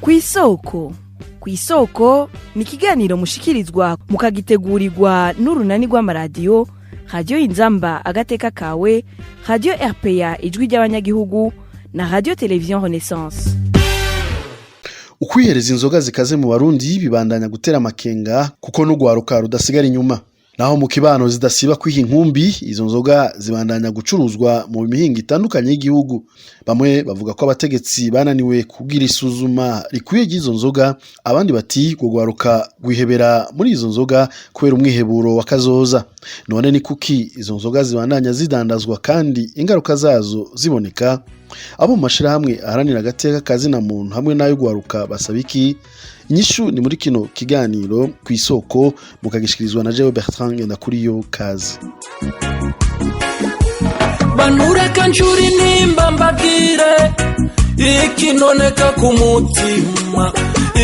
Kw'isoko. Kw'isoko ni ikiganiro mushikirizwa mukagitegurirwa n'urunani rw'amaradiyo Radio Inzamba agateka kawe, Radio RPA ijwi ry'abanyagihugu na Radio Television Renaissance. Ukwihereza inzoga zikaze mu Barundi bibandanya gutera amakenga kuko n'ugwaruka rudasigara inyuma. Naho mu kibano zidasiba kwiha inkumbi, izo nzoga zibandanya gucuruzwa mu mihingo itandukanye y'igihugu. Bamwe bavuga ko abategetsi bananiwe kugira isuzuma rikwiye ry'izo nzoga, abandi bati gugwaruka gwihebera muri izo nzoga kubera umwiheburo wakazoza. None ni kuki izo nzoga zibandanya zidandazwa kandi ingaruka zazo ziboneka? Abo mashirahamwe aharanira agateka kazina muntu hamwe nayo gwaruka basaba iki? Inyishu ni muri kino kiganiro Kw'isoko mukagishikirizwa na Jewe Bertrand Ndakuriyo kazi. Banura kanjuri nimba mbabwire ikinoneka ku mutima,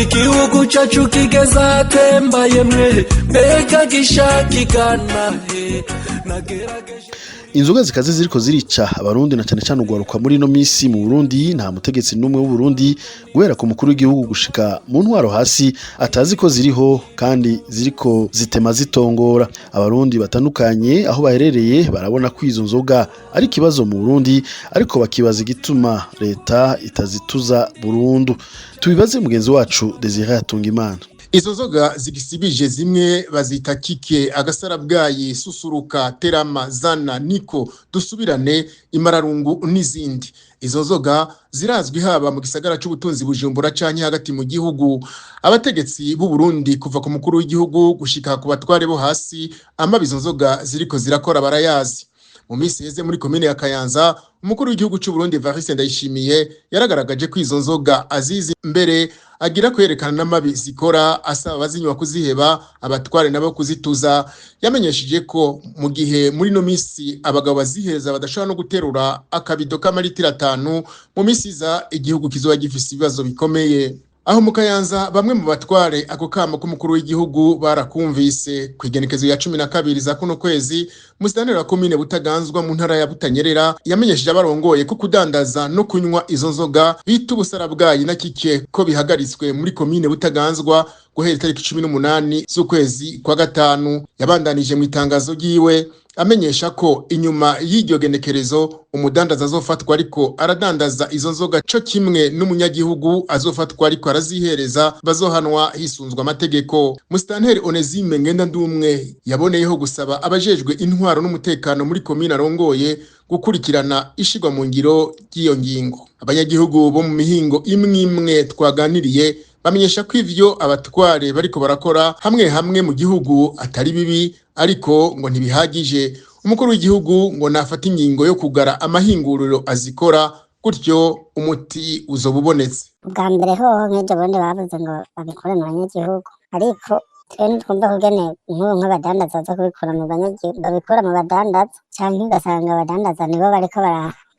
igihugu cacu kigeza atemba yemwe mbega gishakigana he nagerageje. Inzoga zikaze ziriko zirica abarundi na cyane cyane ugwaruka muri no misi mu Burundi. Nta mutegetsi numwe w'u Burundi guhera ku mukuru w'igihugu gushika mu ntwaro hasi atazi ko ziriho kandi ziriko zitema zitongora. Abarundi batandukanye aho baherereye barabona ko izo nzoga ari kibazo mu Burundi, ariko bakibaza igituma leta itazituza burundu. Tubibaze mugenzi wacu Desire Hatungimana. Izo nzoga zigisibije zimwe bazita kike, agasarabwayi, susuruka, terama, zana, niko, dusubirane, imararungu n'izindi. Izo nzoga zirazwi haba mu gisagara c'ubutunzi Bujumbura canke hagati mu gihugu. Abategetsi b'u Burundi kuva ku mukuru w'igihugu gushika ku batware bo hasi, izo nzoga ziriko zirakora barayazi. Mu misi heze muri komine ya Kayanza, umukuru w'igihugu c'u Burundi Evariste Ndayishimiye yaragaragaje ko izo nzoga azizi, mbere agira kwerekana n'amabi zikora, asaba abazinywa kuziheba, abatware nabo kuzituza. Yamenyesheje ko mu gihe muri no misi abagabo bazihereza badashobora no guterura akabido k'amaritiro 5, mu misi za igihugu kizoba gifise ibibazo bikomeye. Aho mu Kayanza bamwe mu batware ako kamo k'umukuru w'igihugu barakumvise. Kwigenekezo ya 12 za kuno kwezi, musitanteri wa komine Butaganzwa mu ntara ya Butanyerera yamenyesheje abarongoye ko kudandaza no kunywa izo nzoga bita ubusarabwayi na kike ko bihagaritswe muri komine Butaganzwa guhera tariki 18 z'ukwezi kwa gatanu. Yabandanije mu itangazo ryiwe amenyesha ko inyuma y'iryo genekerezo umudandaza azofatwa ariko aradandaza izo nzoga co kimwe n'umunyagihugu azofatwa ariko arazihereza bazohanwa hisunzwe amategeko. Musitanteri Onesime Ngendandumwe yaboneyeho gusaba abajejwe intwaro n'umutekano muri komine arongoye gukurikirana ishigwa mu ngiro ry'iyo ngingo. Abanyagihugu bo mu mihingo imwe twaganiriye bamenyesha ko ivyo abatware bariko barakora hamwe hamwe mu gihugu atari bibi, ariko ngo ntibihagije. Umukuru w'igihugu ngo nafata ingingo yo kugara amahinguriro azikora, gutyo umuti uzobubonetse. Bwa mbere ho nk'ejo bonde bavuze ngo babikore mu banyagihugu, ariko twene twumva kugene nk'abadandaza zo kubikora mu banyagihugu, babikora mu badandaza canke ugasanga abadandaza nibo bariko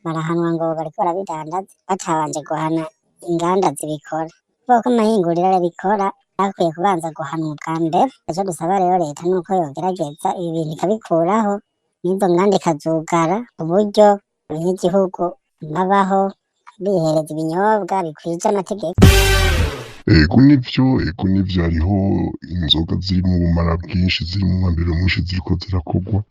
barahanwa ngo bariko barabidandaza batabanje guhana inganda zibikora. Kuko amahinguriro arabikora akwiye kubanza guhanwa bwa mbere. Ejo dusaba rero leta nuko yogerageza ibi bintu ikabikuraho, n'izo nganda ikazugara uburyo abanyagihugu babaho bihereza ibinyobwa bikwije amategeko. Ego nivyo hariho inzoga ziri mu bumara bwinshi, ziri mu mwambiro mwinshi ziriko zirakogwa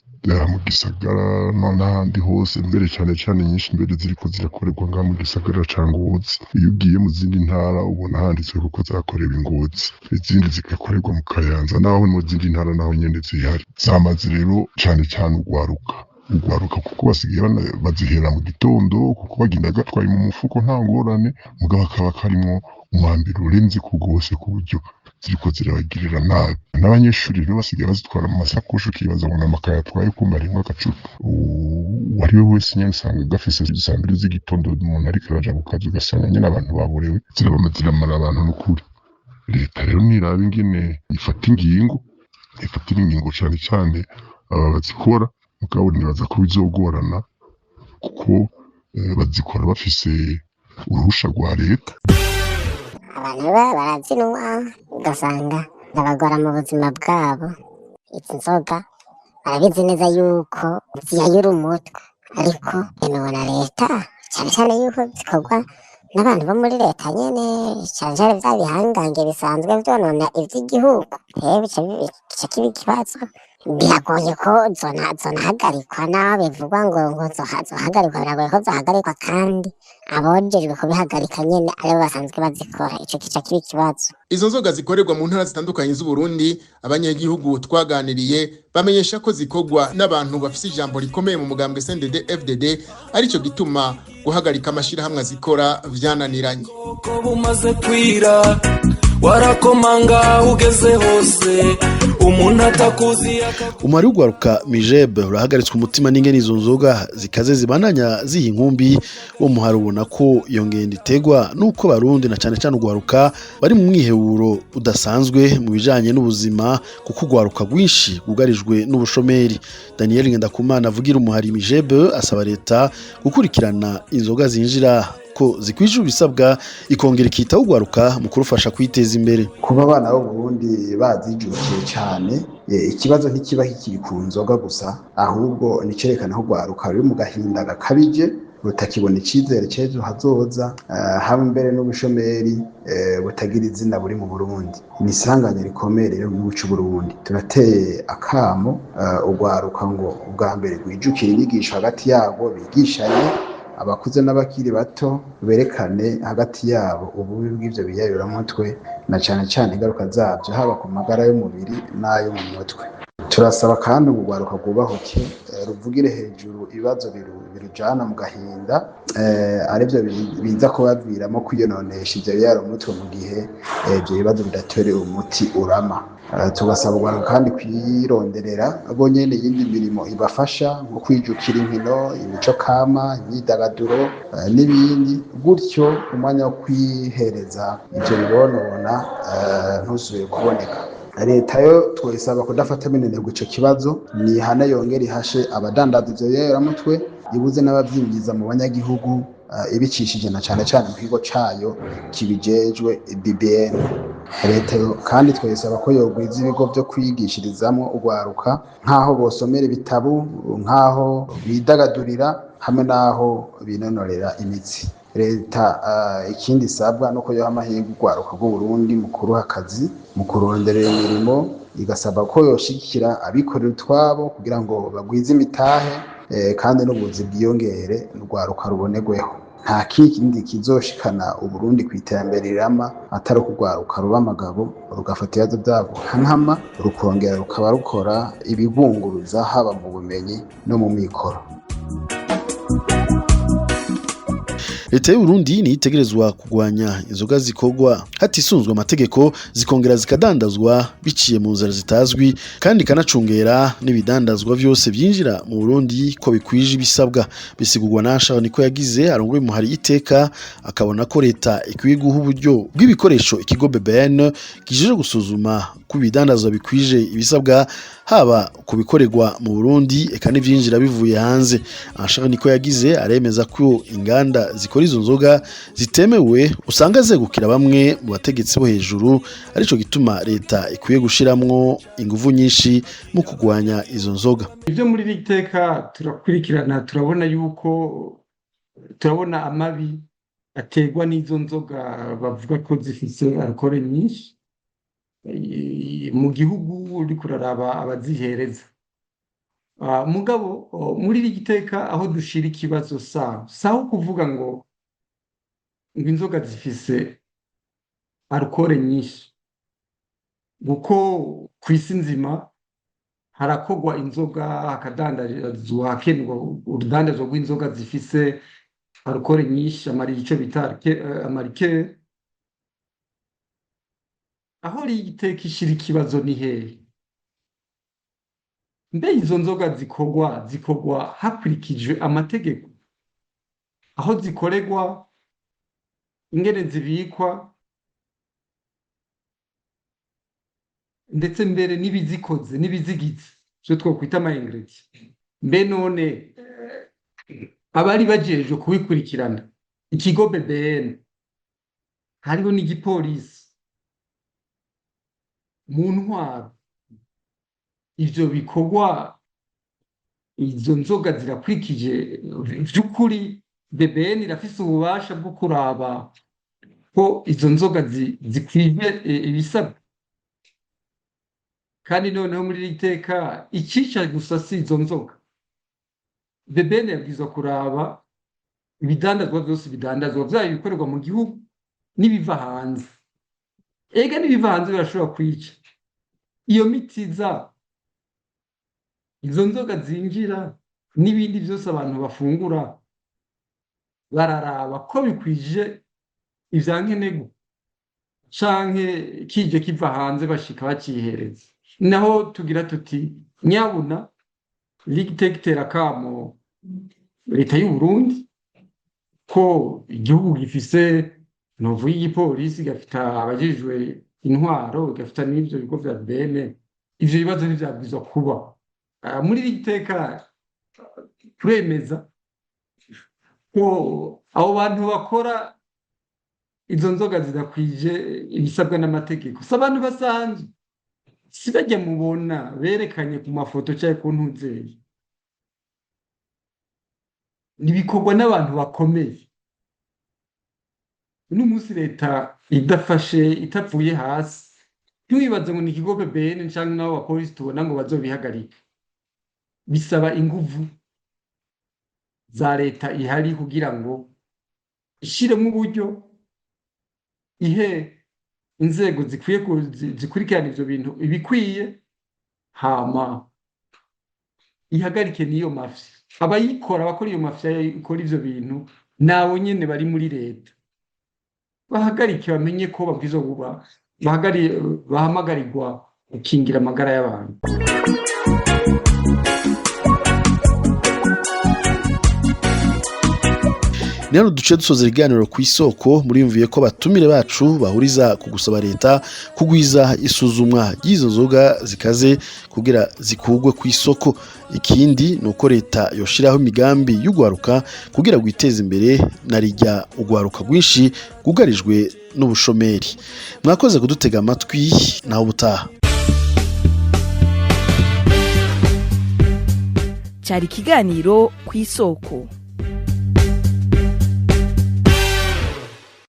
mu gisagara n'ahandi hose, mbere cyane nyinshi mbere ziriko zirakorerwa ngaha mu gisagara ca Ngozi. Iyo ugiye mu zindi ntara ubona handitswe ko zakorewe Ngozi, izindi zigakorerwa mu Kayanza, naho mu zindi ntara naho nyene zihari. Zamaze rero cyane ugwaruka kuko basigaye bazihera mu gitondo, kuko bagenda gatwaye mu mufuko nta ngorane, mugabo akaba karimo umwambiro urenze kugose ku buryo ziriko zirabagirira nabi. N'abanyeshuri rero basigaye bazitwara mu masakoshi, ukibaza ngo n'amakaye atwaye kumara imwe agacupa. Uwari we wese nyene usanga gafise 2 z'igitondo umuntu ariko araja ku kazi, ugasanga nyene abantu baborewe ziramara abantu n'ukuri. Leta rero niraba ingene ifatira ingingo cyane aba bazikora, mugabo nibaza ko bizogorana kuko bazikora bafise uruhusha rwa leta. Abantu barazinwa ugasanga ndabagora mu buzima bwabo. Izi nzoga barabizi neza yuko ziyayura umutwe, ariko inona leta cyane yuko zikorwa n'abantu bo muri leta nyene cane cane vya bihangange bisanzwe vyonona ivy'igihugu bica kiba ikibazo. Biragoye ko zonahagarikwa naho bivugwa ngo zohagarikwa, biragoye ko zohagarikwa kandi abojejwe kubihagarika nyene aribo basanzwe bazikora, ico kica kiba ikibazo. Izo nzoga zikorerwa mu ntara zitandukanye z'Uburundi, abanyagihugu twaganiriye bamenyesha ko zikorwa n'abantu bafise ijambo rikomeye mu mugambwe CNDD-FDD, arico gituma guhagarika amashirahamwe azikora vyananiranye. Ko bumaze kwira warakomanga ugeze hose umuntu atakuzi umari ugwaruka Mijeb urahagaritswe umutima n'ingene izo nzoga zikaze zibananya ziha inkumbi, wo muhari ubona ko iyo ngendo itegwa nuko Barundi na cane cane ugwaruka bari mu mwiheburo udasanzwe mu bijanye n'ubuzima, kuko ugwaruka rwinshi gugarijwe n'ubushomeri. Daniel Ngendakumana avugira umuhari Mijeb asaba leta gukurikirana inzoga zinjira ko zikwije ibisabwa, ikongera ikitaho ugwaruka mu kurufasha kwiteza imbere. Kuba abana b'u Burundi bazijukiye cyane, ikibazo ntikiba kikiri ku nzoga gusa, ahubwo nicerekana ko ugwaruka ruri mu gahinda gakabije, rutakibona icizere c'ejo hazoza, hamwe mbere n'ubushomeri butagira izina buri mu Burundi. Ni isanganya rikomeye rero mu gihugu c'u Burundi. Turateye akamo ugwaruka ngo ubwa mbere rwijukire inyigisho hagati yabo, bigishanye abakuze n'abakiri bato, berekane hagati yabo ububi bw'ivyo biyayuramutwe na cane cane ingaruka zavyo haba ku magara y'umubiri n'ayo mu mutwe. Turasaba kandi ugwaruka rwubahuke, ruvugire hejuru ibibazo birujana mu gahinda, arivyo biza kubaviramo kwiyononesha ivyo biyayuramutwe mu gihe ivyo bibazo bidatorera umuti urama. Tugasaba ugwaruka kandi kwironderera abo nyene iyindi mirimo ibafasha nko kwijukira inkino, imico kama, imyidagaduro n'ibindi, gutyo umwanya wo kwihereza ivyo bibonona ntusubire kuboneka. Leta yo twesaba kudafata minenegwe ico kibazo, nihana yongera ihashe abadandaza ivyo biyayuramutwe, ibuze n'abavyinjiza mu banyagihugu, ibicishije na cane cane mu kigo cayo kibijejwe BBN. Leta kandi twesaba ko yogwiza ibigo vyo kwigishirizamwo ugwaruka, nk'aho bosomera ibitabu, nk'aho bidagadurira, hamwe n'aho binonorera imitsi. Leta ikindi isabwa nuko yoha amahirwe ugwaruka rw'u Burundi mu kuruha akazi, mu kuronderera imirimo, igasaba ko yoshigikira abikorera utwabo kugira ngo bagwize imitahe, kandi n'ubuzi bwiyongere urwaruka rubonerweho. Nta kindi kizoshikana Uburundi kw'iterambere rirama atari ukugwaruka ruba amagabo, rugafata ibibazo vyabo nkama, rukongera rukaba rukora ibibunguruza haba mu bumenyi no mu mikoro. Leta y'u Burundi niyitegerezwa kugwanya inzoga zikorwa hatisunzwe amategeko, zikongera zikadandazwa biciye mu nzira zitazwi, kandi kanacungera n'ibidandazwa vyose vyinjira mu Burundi ko bikwije ibisabwa. Bisigurwa na Charles niko yagize arongoye umuhari iteka, akabona ko leta ikwiye guha uburyo bw'ibikoresho ikigo BBN kijije gusuzuma ko ibidandazwa bikwije ibisabwa, haba kubikorerwa mu Burundi eka n'ivyinjira bivuye hanze. Charles niko yagize aremeza ko inganda zikora izo nzoga zitemewe usanga zegukira bamwe mu bategetsi bo hejuru, arico gituma leta ikwiye gushiramwo inguvu nyinshi mu kugwanya izo nzoga. Ivyo muri riteka turakurikirana, turabona yuko turabona amabi ategwa n'izo nzoga bavuga ko zifise alcool nyinshi mu gihugu, uri kuraraba abazihereza. Mugabo muri riteka aho dushira ikibazo saho kuvuga ngo inzoga zifise alcool nyinshi, kuko kw'isi nzima harakogwa inzoga, hakadandazwa, hakenwa urudandazwa rw'inzoga zifise alcool nyinshi, ico bita amarike. Aho riteka ishira ikibazo ni hehe? Mbe izo nzoga zikorwa hakurikijwe amategeko, aho zikoregwa, ingene zibikwa, ndetse mbere n'ibizikoze n'ibizigize, cyo twokwita ama ingredients. Mbe none abari bajejwe kubikurikirana, ikigo BBN, hariho n'igipolisi mu ntwaro, ivyo bikorwa, izo nzoga zirakurikije vy'ukuri BBN irafise ububasha bwo kuraba ko izo nzoga zikwije ibisabwa, kandi noneho muri iri teka icisha gusa si izo nzoga. BBN yabwirizwa kuraba ibidandazwa byose bidandazwa, vyaba ibikorerwa mu gihugu n'ibiva hanze. Ega n'ibiva hanze birashobora kwica. Iyo miti iza, izo nzoga zinjira n'ibindi byose abantu bafungura, bararaba ko bikwije ivyankenerwa canke kije kiva hanze bashika bacihereza. Naho tugira tuti nyabuna ligitera kamo leta y'u Burundi ko igihugu gifise novu y'igipolisi, gafita abajejwe intwaro, gafita n'ivyo bigo vya BBN. Ivyo bibazo ntivyabwirizwa kuba. Muri ligiteka turemeza ko abo bantu bakora izo nzoga zidakwije ibisabwa n'amategeko si abantu basanzwe, si bajya mubona berekanye ku mafoto cyangwa ku ntuzeri, nibikorwa n'abantu bakomeye. Uno munsi leta idafashe, itavuye hasi, ntiwibaze ngo ni ikigo BBN canke n'abo bapolisi tubona ngo bazobihagarika. Bisaba inguvu za leta ihari kugira ngo ishiremo uburyo, ihe inzego zikwiye zikurikirana ivyo bintu ibikwiye, hama ihagarike n'iyo mafya. Abayikora, bakora iyo mafya ikora ivyo bintu, nabo nyene bari muri leta bahagarike, bamenye ko babwirizwa kuba bahamagarirwa gukingira amagara y'abantu. Nero duce dusoza ibiganiro ku isoko, muriyumviye ko batumire bacu bahuriza ku gusaba leta kugwiza isuzumwa ry'izo nzoga zikaze kugira zikugwe ku isoko. Ikindi nuko leta yoshiraho imigambi y'ugwaruka kugira gwiteza imbere, narijya ugwaruka rwinshi gugarijwe n'ubushomeri. Mwakoze kudutega amatwi, naho ubutaha. Cyari ikiganiro ku isoko.